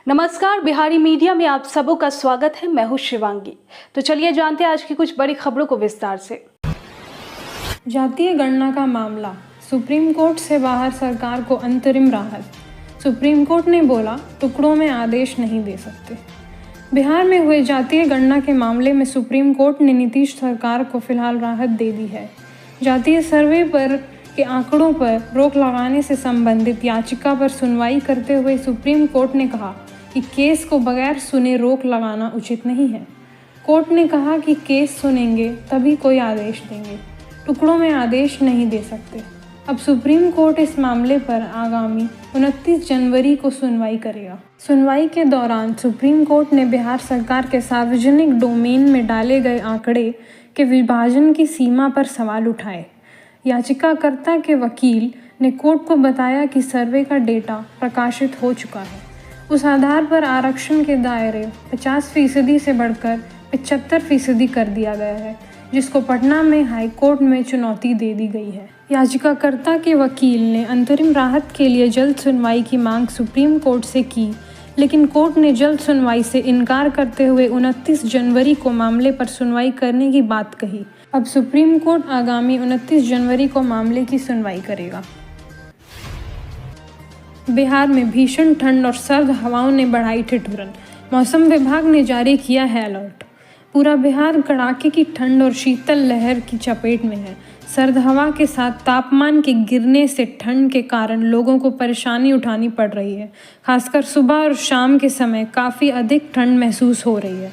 नमस्कार, बिहारी मीडिया में आप सबों का स्वागत है। मैं हूं शिवांगी। तो चलिए जानते हैं आज की कुछ बड़ी खबरों को विस्तार से। जातीय गणना का मामला, सुप्रीम कोर्ट से बाहर सरकार को अंतरिम राहत। सुप्रीम कोर्ट ने बोला, टुकड़ों में आदेश नहीं दे सकते। बिहार में हुए जातीय गणना के मामले में सुप्रीम कोर्ट ने नीतीश सरकार को फिलहाल राहत दे दी है। जातीय सर्वे पर के आंकड़ों पर रोक लगाने से संबंधित याचिका पर सुनवाई करते हुए सुप्रीम कोर्ट ने कहा कि केस को बगैर सुने रोक लगाना उचित नहीं है। कोर्ट ने कहा कि केस सुनेंगे तभी कोई आदेश देंगे, टुकड़ों में आदेश नहीं दे सकते। अब सुप्रीम कोर्ट इस मामले पर आगामी 29 जनवरी को सुनवाई करेगा। सुनवाई के दौरान सुप्रीम कोर्ट ने बिहार सरकार के सार्वजनिक डोमेन में डाले गए आंकड़े के विभाजन की सीमा पर सवाल उठाए। याचिकाकर्ता के वकील ने कोर्ट को बताया कि सर्वे का डेटा प्रकाशित हो चुका है। उस आधार पर आरक्षण के दायरे 50% से बढ़कर 75% कर दिया गया है, जिसको पटना में हाई कोर्ट में चुनौती दे दी गई है। याचिकाकर्ता के वकील ने अंतरिम राहत के लिए जल्द सुनवाई की मांग सुप्रीम कोर्ट से की, लेकिन कोर्ट ने जल्द सुनवाई से इनकार करते हुए 29 जनवरी को मामले पर सुनवाई करने की बात कही। अब सुप्रीम कोर्ट आगामी 29 जनवरी को मामले की सुनवाई करेगा। बिहार में भीषण ठंड और सर्द हवाओं ने बढ़ाई ठिठुरन। मौसम विभाग ने जारी किया है अलर्ट। पूरा बिहार कड़ाके की ठंड और शीतल लहर की चपेट में है। सर्द हवा के साथ तापमान के गिरने से ठंड के कारण लोगों को परेशानी उठानी पड़ रही है। खासकर सुबह और शाम के समय काफ़ी अधिक ठंड महसूस हो रही है।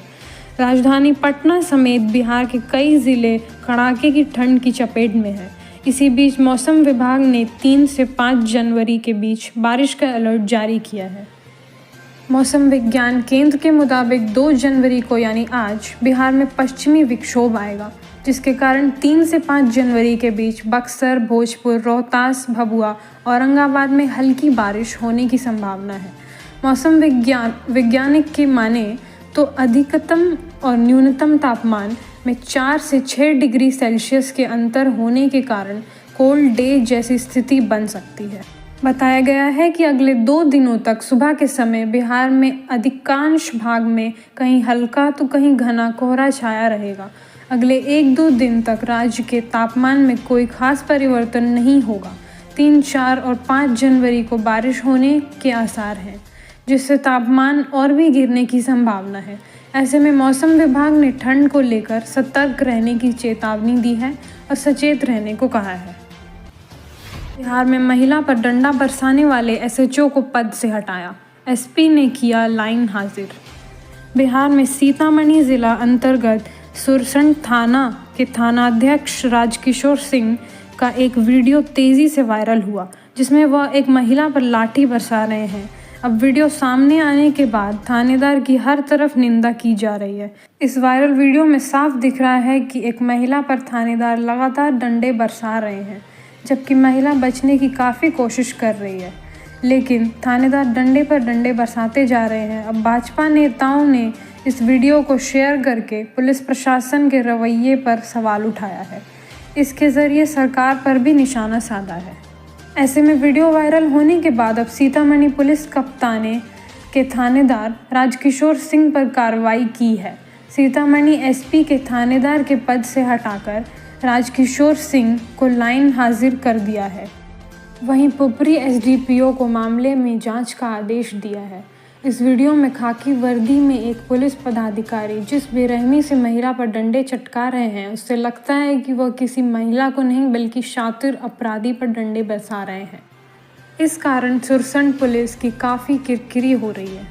राजधानी पटना समेत बिहार के कई ज़िले कड़ाके की ठंड की चपेट में हैं। इसी बीच मौसम विभाग ने 3 से 5 जनवरी के बीच बारिश का अलर्ट जारी किया है। मौसम विज्ञान केंद्र के मुताबिक 2 जनवरी को यानी आज बिहार में पश्चिमी विक्षोभ आएगा, जिसके कारण 3 से 5 जनवरी के बीच बक्सर, भोजपुर, रोहतास, भभुआ, औरंगाबाद में हल्की बारिश होने की संभावना है। मौसम वैज्ञानिक की माने तो अधिकतम और न्यूनतम तापमान में 4 से 6 डिग्री सेल्सियस के अंतर होने के कारण कोल्ड डे जैसी स्थिति बन सकती है। बताया गया है कि अगले 2 दिनों तक सुबह के समय बिहार में अधिकांश भाग में कहीं हल्का तो कहीं घना कोहरा छाया रहेगा। अगले 1-2 दिन तक राज्य के तापमान में कोई खास परिवर्तन नहीं होगा। 3, 4 और 5 जनवरी को बारिश होने के आसार हैं, जिससे तापमान और भी गिरने की संभावना है। ऐसे में मौसम विभाग ने ठंड को लेकर सतर्क रहने की चेतावनी दी है और सचेत रहने को कहा है। बिहार में महिला पर डंडा बरसाने वाले SHO को पद से हटाया, SP ने किया लाइन हाजिर। बिहार में सीतामढ़ी जिला अंतर्गत सुरसंड थाना के थानाध्यक्ष राजकिशोर सिंह का एक वीडियो तेज़ी से वायरल हुआ, जिसमें वह एक महिला पर लाठी बरसा रहे हैं। अब वीडियो सामने आने के बाद थानेदार की हर तरफ निंदा की जा रही है। इस वायरल वीडियो में साफ दिख रहा है कि एक महिला पर थानेदार लगातार डंडे बरसा रहे हैं, जबकि महिला बचने की काफ़ी कोशिश कर रही है, लेकिन थानेदार डंडे पर डंडे बरसाते जा रहे हैं। अब भाजपा नेताओं ने इस वीडियो को शेयर करके पुलिस प्रशासन के रवैये पर सवाल उठाया है। इसके ज़रिए सरकार पर भी निशाना साधा है। ऐसे में वीडियो वायरल होने के बाद अब सीतामढ़ी पुलिस कप्ताने के थानेदार राजकिशोर सिंह पर कार्रवाई की है। सीतामढ़ी SP के थानेदार के पद से हटाकर राजकिशोर सिंह को लाइन हाजिर कर दिया है। वहीं पुपरी SDPO को मामले में जांच का आदेश दिया है। इस वीडियो में खाकी वर्दी में एक पुलिस पदाधिकारी जिस बेरहमी से महिला पर डंडे चटका रहे हैं, उससे लगता है कि वह किसी महिला को नहीं बल्कि शातिर अपराधी पर डंडे बरसा रहे हैं। इस कारण सुरसंड पुलिस की काफ़ी किरकिरी हो रही है।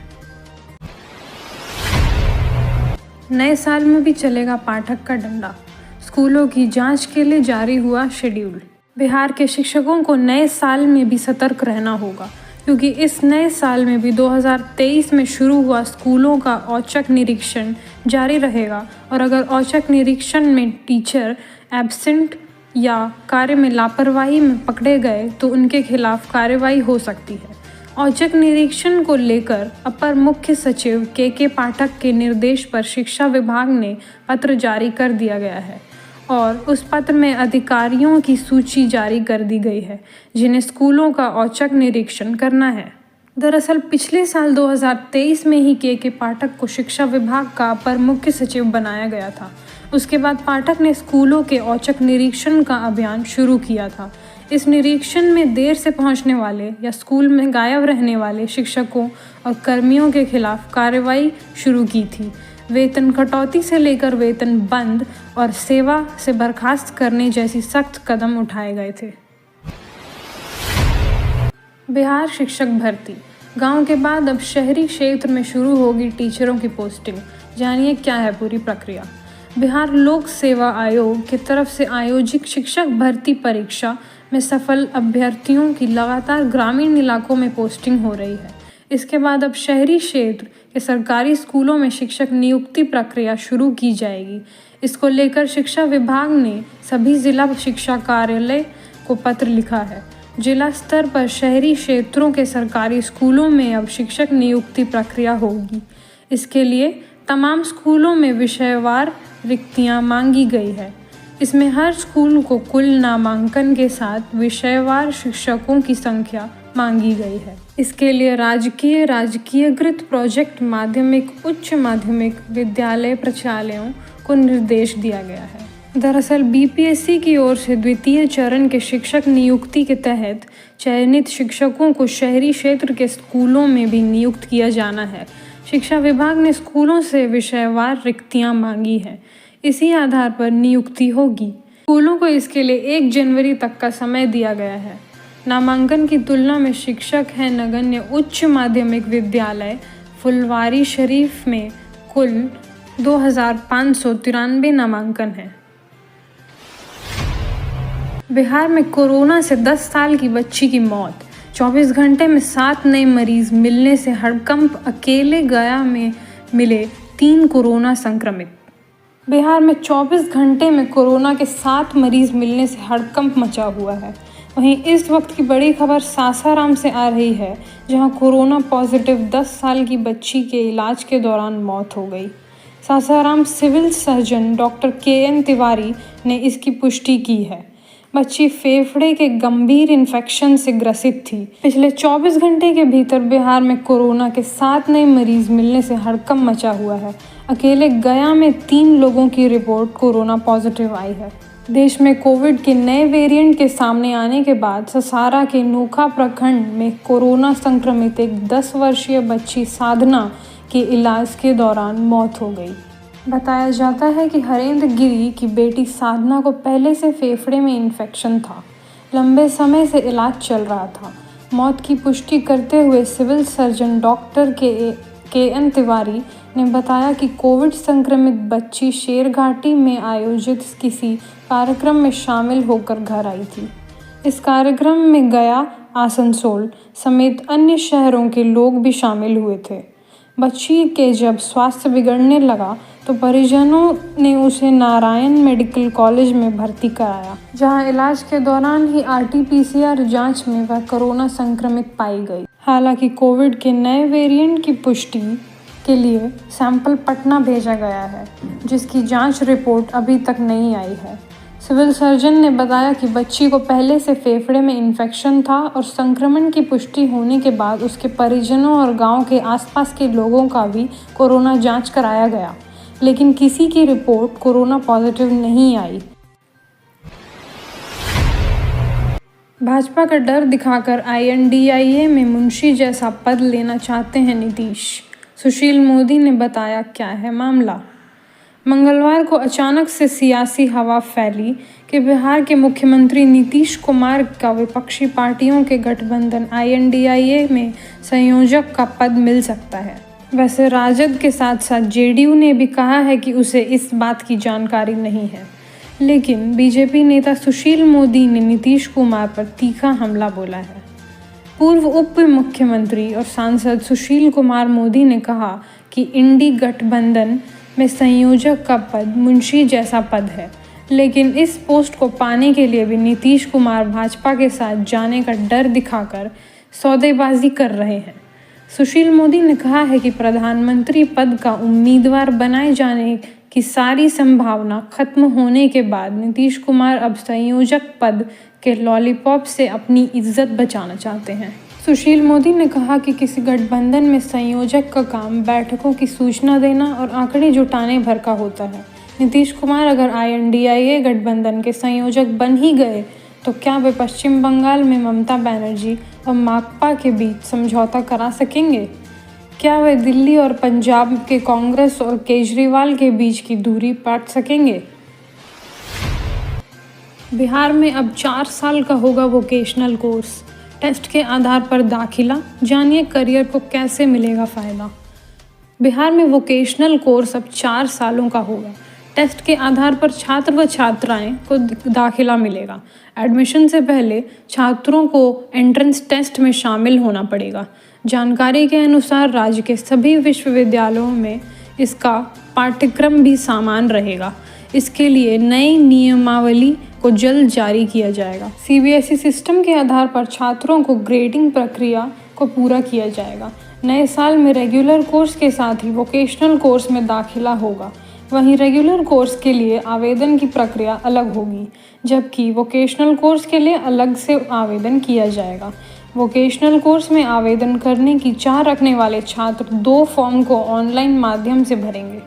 नए साल में भी चलेगा पाठक का डंडा। स्कूलों की जांच के लिए जारी हुआ शेड्यूल। बिहार के शिक्षकों को नए साल में भी सतर्क रहना होगा, क्योंकि इस नए साल में भी 2023 में शुरू हुआ स्कूलों का औचक निरीक्षण जारी रहेगा और अगर औचक निरीक्षण में टीचर एब्सेंट या कार्य में लापरवाही में पकड़े गए तो उनके खिलाफ कार्रवाई हो सकती है। औचक निरीक्षण को लेकर अपर मुख्य सचिव के पाठक के निर्देश पर शिक्षा विभाग ने पत्र जारी कर दिया गया है और उस पत्र में अधिकारियों की सूची जारी कर दी गई है जिन्हें स्कूलों का औचक निरीक्षण करना है। दरअसल पिछले साल 2023 में ही के पाठक को शिक्षा विभाग का अपर मुख्य सचिव बनाया गया था। उसके बाद पाठक ने स्कूलों के औचक निरीक्षण का अभियान शुरू किया था। इस निरीक्षण में देर से पहुंचने वाले या स्कूल में गायब रहने वाले शिक्षकों और कर्मियों के खिलाफ कार्रवाई शुरू की थी। वेतन कटौती से लेकर वेतन बंद और सेवा से बर्खास्त करने जैसी सख्त कदम उठाए गए थे। बिहार शिक्षक भर्ती। गांव के बाद अब शहरी क्षेत्र में शुरू होगी टीचरों की पोस्टिंग। जानिए क्या है पूरी प्रक्रिया। बिहार लोक सेवा आयोग की तरफ से आयोजित शिक्षक भर्ती परीक्षा में सफल अभ्यर्थियों की लगातार ग्रामीण इलाकों में पोस्टिंग हो रही है। इसके बाद अब शहरी क्षेत्र के सरकारी स्कूलों में शिक्षक नियुक्ति प्रक्रिया शुरू की जाएगी। इसको लेकर शिक्षा विभाग ने सभी जिला शिक्षा कार्यालय को पत्र लिखा है। जिला स्तर पर शहरी क्षेत्रों के सरकारी स्कूलों में अब शिक्षक नियुक्ति प्रक्रिया होगी। इसके लिए तमाम स्कूलों में विषयवार रिक्तियां मांगी गई है। इसमें हर स्कूल को कुल नामांकन के साथ विषयवार शिक्षकों की संख्या मांगी गई है। इसके लिए राजकीयकृत प्रोजेक्ट माध्यमिक उच्च माध्यमिक विद्यालय प्रचालयों को निर्देश दिया गया है। दरअसल बीपीएससी की ओर से द्वितीय चरण के शिक्षक नियुक्ति के तहत चयनित शिक्षकों को शहरी क्षेत्र के स्कूलों में भी नियुक्त किया जाना है। शिक्षा विभाग ने स्कूलों से विषयवार रिक्तियां मांगी हैं। इसी आधार पर नियुक्ति होगी। स्कूलों को इसके लिए 1 जनवरी तक का समय दिया गया है। नामांकन की तुलना में शिक्षक है नगण्य उच्च माध्यमिक विद्यालय फुलवारी शरीफ में कुल 2593 नामांकन हैं। बिहार में कोरोना से 10 साल की बच्ची की मौत। 24 घंटे में 7 नए मरीज मिलने से हड़कंप। अकेले गया में मिले 3 कोरोना संक्रमित। बिहार में 24 घंटे में कोरोना के 7 मरीज मिलने से हड़कंप मचा हुआ है। वहीं इस वक्त की बड़ी खबर सासाराम से आ रही है, जहां कोरोना पॉजिटिव 10 साल की बच्ची के इलाज के दौरान मौत हो गई। Sasaram civil surgeon doctor KN Tiwari ने इसकी पुष्टि की है। बच्ची फेफड़े के गंभीर इन्फेक्शन से ग्रसित थी। पिछले 24 घंटे के भीतर बिहार में कोरोना के 7 नए मरीज मिलने से हड़कंप मचा हुआ है। अकेले गया में 3 लोगों की रिपोर्ट कोरोना पॉजिटिव आई है। देश में कोविड के नए वेरिएंट के सामने आने के बाद ससारा के नोखा प्रखंड में कोरोना संक्रमित एक 10 वर्षीय बच्ची साधना के इलाज के दौरान मौत हो गई। बताया जाता है कि हरेंद्र गिरी की बेटी साधना को पहले से फेफड़े में इन्फेक्शन था। लंबे समय से इलाज चल रहा था। मौत की पुष्टि करते हुए civil surgeon doctor KN Tiwari ने बताया कि कोविड संक्रमित बच्ची शेरघाटी में आयोजित किसी कार्यक्रम में शामिल होकर घर आई थी। इस कार्यक्रम में गया, आसनसोल समेत अन्य शहरों के लोग भी शामिल हुए थे। बच्ची के जब स्वास्थ्य बिगड़ने लगा तो परिजनों ने उसे नारायण मेडिकल कॉलेज में भर्ती कराया, जहां इलाज के दौरान ही RT-PCR जांच में वह कोरोना संक्रमित पाई गई। हालांकि कोविड के नए वेरिएंट की पुष्टि के लिए सैंपल पटना भेजा गया है, जिसकी जांच रिपोर्ट अभी तक नहीं आई है। सिविल सर्जन ने बताया कि बच्ची को पहले से फेफड़े में इन्फेक्शन था और संक्रमण की पुष्टि होने के बाद उसके परिजनों और गांव के आसपास के लोगों का भी कोरोना जांच कराया गया, लेकिन किसी की रिपोर्ट कोरोना पॉजिटिव नहीं आई। भाजपा का डर दिखाकर INDIA में मुंशी जैसा पद लेना चाहते हैं नीतीश। सुशील मोदी ने बताया क्या है मामला। मंगलवार को अचानक से सियासी हवा फैली कि बिहार के मुख्यमंत्री नीतीश कुमार का विपक्षी पार्टियों के गठबंधन INDIA में संयोजक का पद मिल सकता है। वैसे राजद के साथ साथ JDU ने भी कहा है कि उसे इस बात की जानकारी नहीं है, लेकिन बीजेपी नेता सुशील मोदी ने नीतीश कुमार पर तीखा हमला बोला है। पूर्व उप मुख्यमंत्री और सांसद सुशील कुमार मोदी ने कहा कि इंडी गठबंधन में संयोजक का पद मुंशी जैसा पद है, लेकिन इस पोस्ट को पाने के लिए भी नीतीश कुमार भाजपा के साथ जाने का डर दिखाकर सौदेबाजी कर रहे हैं। सुशील मोदी ने कहा है कि प्रधानमंत्री पद का उम्मीदवार बनाए जाने की सारी संभावना खत्म होने के बाद नीतीश कुमार अब संयोजक पद के लॉलीपॉप से अपनी इज्जत बचाना चाहते हैं। सुशील मोदी ने कहा कि किसी गठबंधन में संयोजक का काम बैठकों की सूचना देना और आंकड़े जुटाने भर का होता है। नीतीश कुमार अगर INDIA गठबंधन के संयोजक बन ही गए तो क्या वे पश्चिम बंगाल में ममता बनर्जी और माकपा के बीच समझौता करा सकेंगे? क्या वे दिल्ली और पंजाब के कांग्रेस और केजरीवाल के बीच की दूरी पाट सकेंगे? बिहार में अब 4 साल का होगा वोकेशनल कोर्स। टेस्ट के आधार पर दाखिला, जानिए करियर को कैसे मिलेगा फ़ायदा। बिहार में वोकेशनल कोर्स अब 4 सालों का होगा। टेस्ट के आधार पर छात्र व छात्राएं को दाखिला मिलेगा। एडमिशन से पहले छात्रों को एंट्रेंस टेस्ट में शामिल होना पड़ेगा। जानकारी के अनुसार राज्य के सभी विश्वविद्यालयों में इसका पाठ्यक्रम भी समान रहेगा। इसके लिए नई नियमावली को जल्द जारी किया जाएगा। CBSE सिस्टम के आधार पर छात्रों को ग्रेडिंग प्रक्रिया को पूरा किया जाएगा। नए साल में रेगुलर कोर्स के साथ ही वोकेशनल कोर्स में दाखिला होगा। वहीं रेगुलर कोर्स के लिए आवेदन की प्रक्रिया अलग होगी, जबकि वोकेशनल कोर्स के लिए अलग से आवेदन किया जाएगा। वोकेशनल कोर्स में आवेदन करने की चाह रखने वाले छात्र 2 फॉर्म को ऑनलाइन माध्यम से भरेंगे।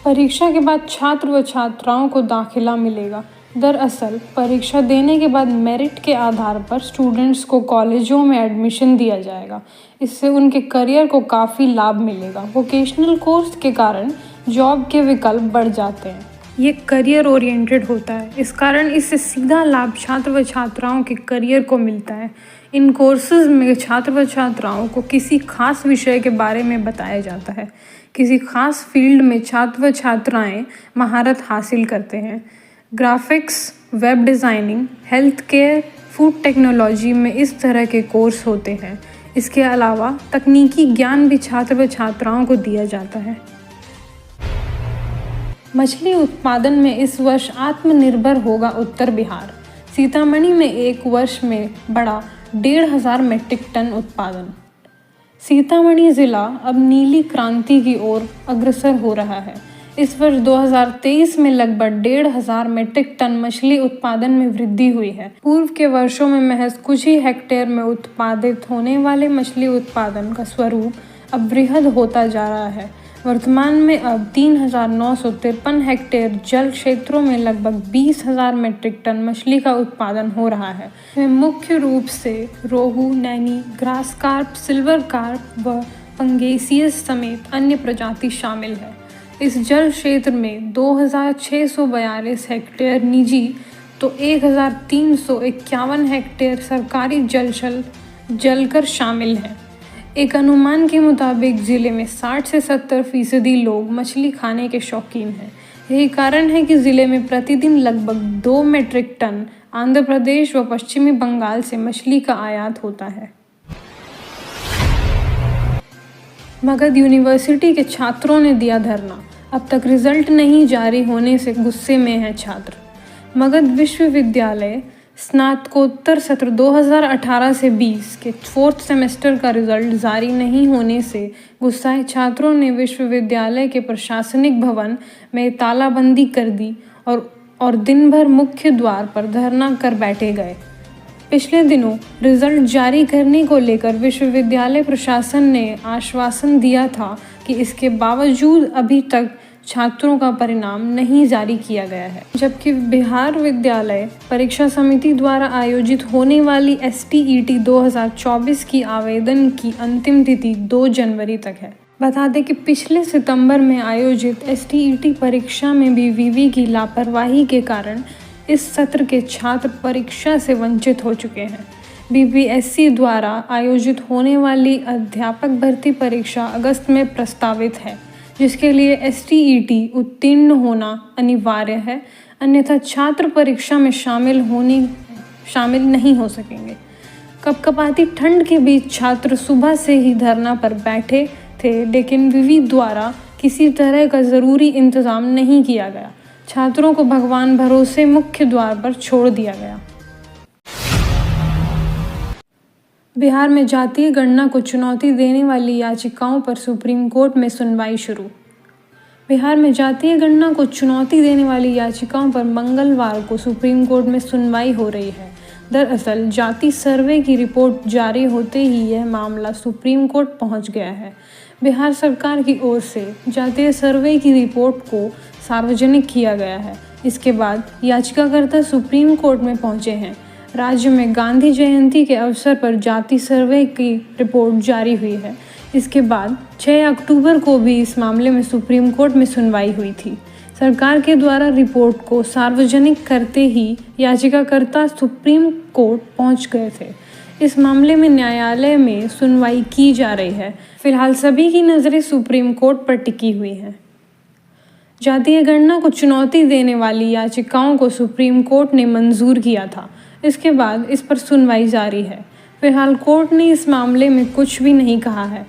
परीक्षा के बाद छात्र व छात्राओं को दाखिला मिलेगा। दरअसल परीक्षा देने के बाद मेरिट के आधार पर स्टूडेंट्स को कॉलेजों में एडमिशन दिया जाएगा। इससे उनके करियर को काफ़ी लाभ मिलेगा। वोकेशनल कोर्स के कारण जॉब के विकल्प बढ़ जाते हैं। ये करियर ओरिएंटेड होता है, इस कारण इससे सीधा लाभ छात्र व छात्राओं के करियर को मिलता है। इन कोर्सेज में छात्र व छात्राओं को किसी खास विषय के बारे में बताया जाता है। किसी खास फील्ड में छात्र व छात्राएं महारत हासिल करते हैं। Graphics, web designing, health care, food technology में इस तरह के कोर्स होते हैं। इसके अलावा तकनीकी ज्ञान भी छात्र व छात्राओं को दिया जाता है। मछली उत्पादन में इस वर्ष आत्मनिर्भर होगा उत्तर बिहार। सीतामढ़ी में एक वर्ष में बढ़ा 1,500 मीट्रिक टन उत्पादन। सीतामढ़ी ज़िला अब नीली क्रांति की ओर अग्रसर हो रहा है। इस वर्ष 2023 में लगभग 1,500 मीट्रिक टन मछली उत्पादन में वृद्धि हुई है। पूर्व के वर्षों में महज कुछ ही हेक्टेयर में उत्पादित होने वाले मछली उत्पादन का स्वरूप अब वृहद होता जा रहा है। वर्तमान में अब 3,953 हेक्टेयर जल क्षेत्रों में लगभग 20,000 मीट्रिक टन मछली का उत्पादन हो रहा है। इसमें मुख्य रूप से रोहू, नैनी, ग्रास कार्प, सिल्वर कार्प व पंगेसियस समेत अन्य प्रजाति शामिल है। इस जल क्षेत्र में 2,642 हेक्टेयर निजी तो 1,351 हेक्टेयर सरकारी जलकर शामिल है। एक अनुमान के मुताबिक ज़िले में 60 से 70% लोग मछली खाने के शौकीन हैं। यही कारण है कि ज़िले में प्रतिदिन लगभग 2 मीट्रिक टन आंध्र प्रदेश व पश्चिमी बंगाल से मछली का आयात होता है। मगध यूनिवर्सिटी के छात्रों ने दिया धरना। अब तक रिजल्ट नहीं जारी होने से गुस्से में हैं छात्र। मगध विश्वविद्यालय स्नातकोत्तर सत्र 2018 से 20 के 4th सेमेस्टर का रिजल्ट जारी नहीं होने से गुस्साए छात्रों ने विश्वविद्यालय के प्रशासनिक भवन में तालाबंदी कर दी और दिन भर मुख्य द्वार पर धरना कर बैठे गए। पिछले दिनों रिजल्ट जारी करने को लेकर विश्वविद्यालय प्रशासन ने आश्वासन दिया था कि इसके बावजूद अभी तक छात्रों का परिणाम नहीं जारी किया गया है। जबकि बिहार विद्यालय परीक्षा समिति द्वारा आयोजित होने वाली STET 2024 की आवेदन की अंतिम तिथि 2 जनवरी तक है। बता दें कि पिछले सितंबर में आयोजित STET परीक्षा में भी विवि की लापरवाही के कारण इस सत्र के छात्र परीक्षा से वंचित हो चुके हैं। BPSC द्वारा आयोजित होने वाली अध्यापक भर्ती परीक्षा अगस्त में प्रस्तावित है, जिसके लिए STET उत्तीर्ण होना अनिवार्य है, अन्यथा छात्र परीक्षा में शामिल नहीं हो सकेंगे। कपकपाती ठंड के बीच छात्र सुबह से ही धरना पर बैठे थे, लेकिन विवि द्वारा किसी तरह का ज़रूरी इंतज़ाम नहीं किया गया। छात्रों को भगवान भरोसे मुख्य द्वार पर छोड़ दिया गया। बिहार में जातीय गणना को चुनौती देने वाली याचिकाओं पर सुप्रीम कोर्ट में सुनवाई शुरू। बिहार में जातीय गणना को चुनौती देने वाली याचिकाओं पर मंगलवार को सुप्रीम कोर्ट में सुनवाई हो रही है। दरअसल जाति सर्वे की रिपोर्ट जारी होते ही यह मामला सुप्रीम कोर्ट पहुंच गया है। बिहार सरकार की ओर से जातीय सर्वे की रिपोर्ट को सार्वजनिक किया गया है। इसके बाद याचिकाकर्ता सुप्रीम कोर्ट में पहुंचे हैं। राज्य में गांधी जयंती के अवसर पर जाति सर्वे की रिपोर्ट जारी हुई है। इसके बाद 6 अक्टूबर को भी इस मामले में सुप्रीम कोर्ट में सुनवाई हुई थी। सरकार के द्वारा रिपोर्ट को सार्वजनिक करते ही याचिकाकर्ता सुप्रीम कोर्ट पहुंच गए थे। इस मामले में न्यायालय में सुनवाई की जा रही है। फिलहाल सभी की नज़रें सुप्रीम कोर्ट पर टिकी हुई हैं। जातीय गणना को चुनौती देने वाली याचिकाओं को सुप्रीम कोर्ट ने मंजूर किया था। इसके बाद इस पर सुनवाई जारी है। फिलहाल कोर्ट ने इस मामले में कुछ भी नहीं कहा है।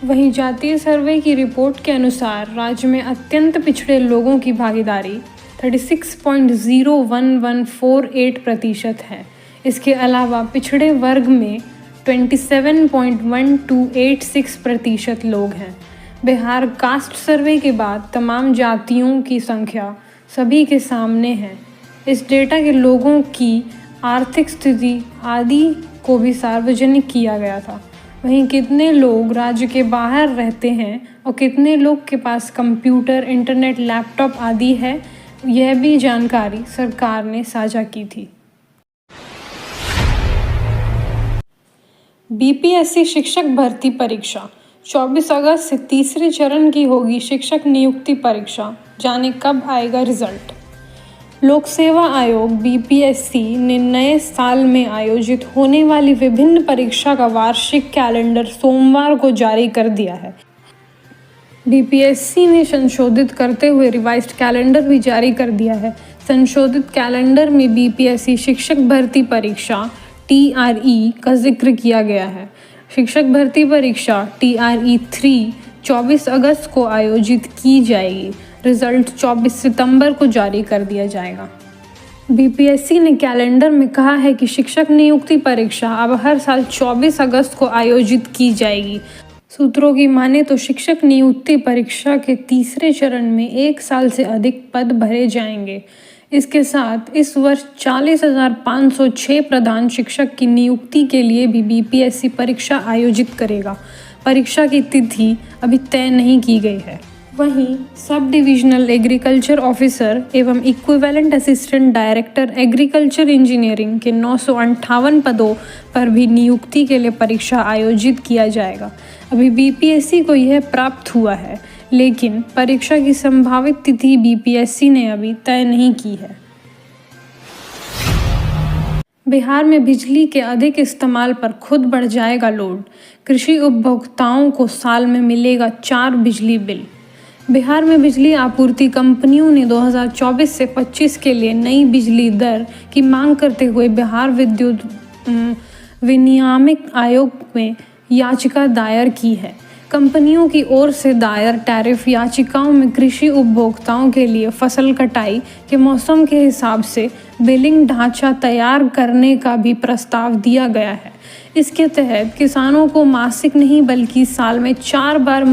वहीं जातीय सर्वे की रिपोर्ट के अनुसार राज्य में अत्यंत पिछड़े लोगों की भागीदारी 36.01148% है। इसके अलावा पिछड़े वर्ग में 27.1286% लोग हैं। बिहार कास्ट सर्वे के बाद तमाम जातियों की संख्या सभी के सामने है। इस डेटा के लोगों की आर्थिक स्थिति आदि को भी सार्वजनिक किया गया था। वहीं कितने लोग राज्य के बाहर रहते हैं और कितने लोग के पास कंप्यूटर, इंटरनेट, लैपटॉप आदि है, यह भी जानकारी सरकार ने साझा की थी। बीपीएससी शिक्षक भर्ती परीक्षा 24 अगस्त से तीसरे चरण की होगी शिक्षक नियुक्ति परीक्षा। जाने कब आएगा रिजल्ट। लोक सेवा आयोग बीपीएससी ने नए साल में आयोजित होने वाली विभिन्न परीक्षा का वार्षिक कैलेंडर सोमवार को जारी कर दिया है। बीपीएससी ने संशोधित करते हुए रिवाइज्ड कैलेंडर भी जारी कर दिया है। संशोधित कैलेंडर में बीपीएससी शिक्षक भर्ती परीक्षा TRE का जिक्र किया गया है। शिक्षक भर्ती परीक्षा TRE 3 24 अगस्त को आयोजित की जाएगी। रिजल्ट 24 सितंबर को जारी कर दिया जाएगा। बीपीएससी ने कैलेंडर में कहा है कि शिक्षक नियुक्ति परीक्षा अब हर साल 24 अगस्त को आयोजित की जाएगी। सूत्रों की माने तो शिक्षक नियुक्ति परीक्षा के तीसरे चरण में 1 साल से अधिक पद भरे जाएंगे। इसके साथ इस वर्ष 40,506 प्रधान शिक्षक की नियुक्ति के लिए भी बीपीएससी परीक्षा आयोजित करेगा। परीक्षा की तिथि अभी तय नहीं की गई है। वहीं सब डिविजनल एग्रीकल्चर ऑफिसर एवं equivalent assistant director agriculture engineering के 958 पदों पर भी नियुक्ति के लिए परीक्षा आयोजित किया जाएगा। अभी बीपीएससी को यह प्राप्त हुआ है, लेकिन परीक्षा की संभावित तिथि बीपीएससी ने अभी तय नहीं की है। बिहार में बिजली के अधिक इस्तेमाल पर खुद बढ़ जाएगा लोड। कृषि उपभोक्ताओं को साल में मिलेगा 4 बिजली बिल। बिहार में बिजली आपूर्ति कंपनियों ने 2024 से 25 के लिए नई बिजली दर की मांग करते हुए बिहार विद्युत विनियामक आयोग में याचिका दायर की है। कंपनियों की ओर से दायर टैरिफ याचिकाओं में कृषि उपभोक्ताओं के लिए फसल कटाई के मौसम के हिसाब से बिलिंग ढांचा तैयार करने का भी प्रस्ताव दिया गया है। इसके तहत किसानों को मासिक नहीं बल्कि साल में 4 बार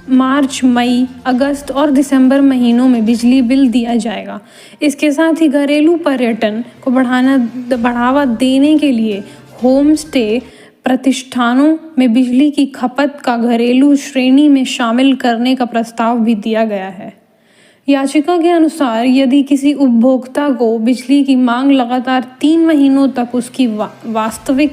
मार्च, मई, अगस्त और दिसंबर महीनों में बिजली बिल दिया जाएगा। इसके साथ ही घरेलू पर्यटन को बढ़ावा देने के लिए होम स्टे प्रतिष्ठानों में बिजली की खपत का घरेलू श्रेणी में शामिल करने का प्रस्ताव भी दिया गया है। याचिका के अनुसार यदि किसी उपभोक्ता को बिजली की मांग लगातार 3 महीनों तक उसकी वास्तविक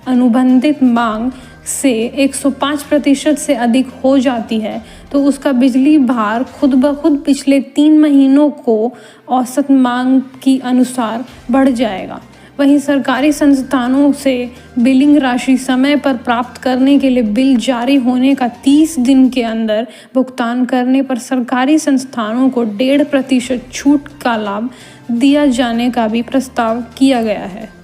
अनुबंधित मांग से 105% से अधिक हो जाती है तो उसका बिजली भार खुद ब खुद पिछले 3 महीनों को औसत मांग की अनुसार बढ़ जाएगा। वहीं सरकारी संस्थानों से बिलिंग राशि समय पर प्राप्त करने के लिए बिल जारी होने का 30 दिन के अंदर भुगतान करने पर सरकारी संस्थानों को 1.5% छूट का लाभ दिया जाने का भी प्रस्ताव किया गया है।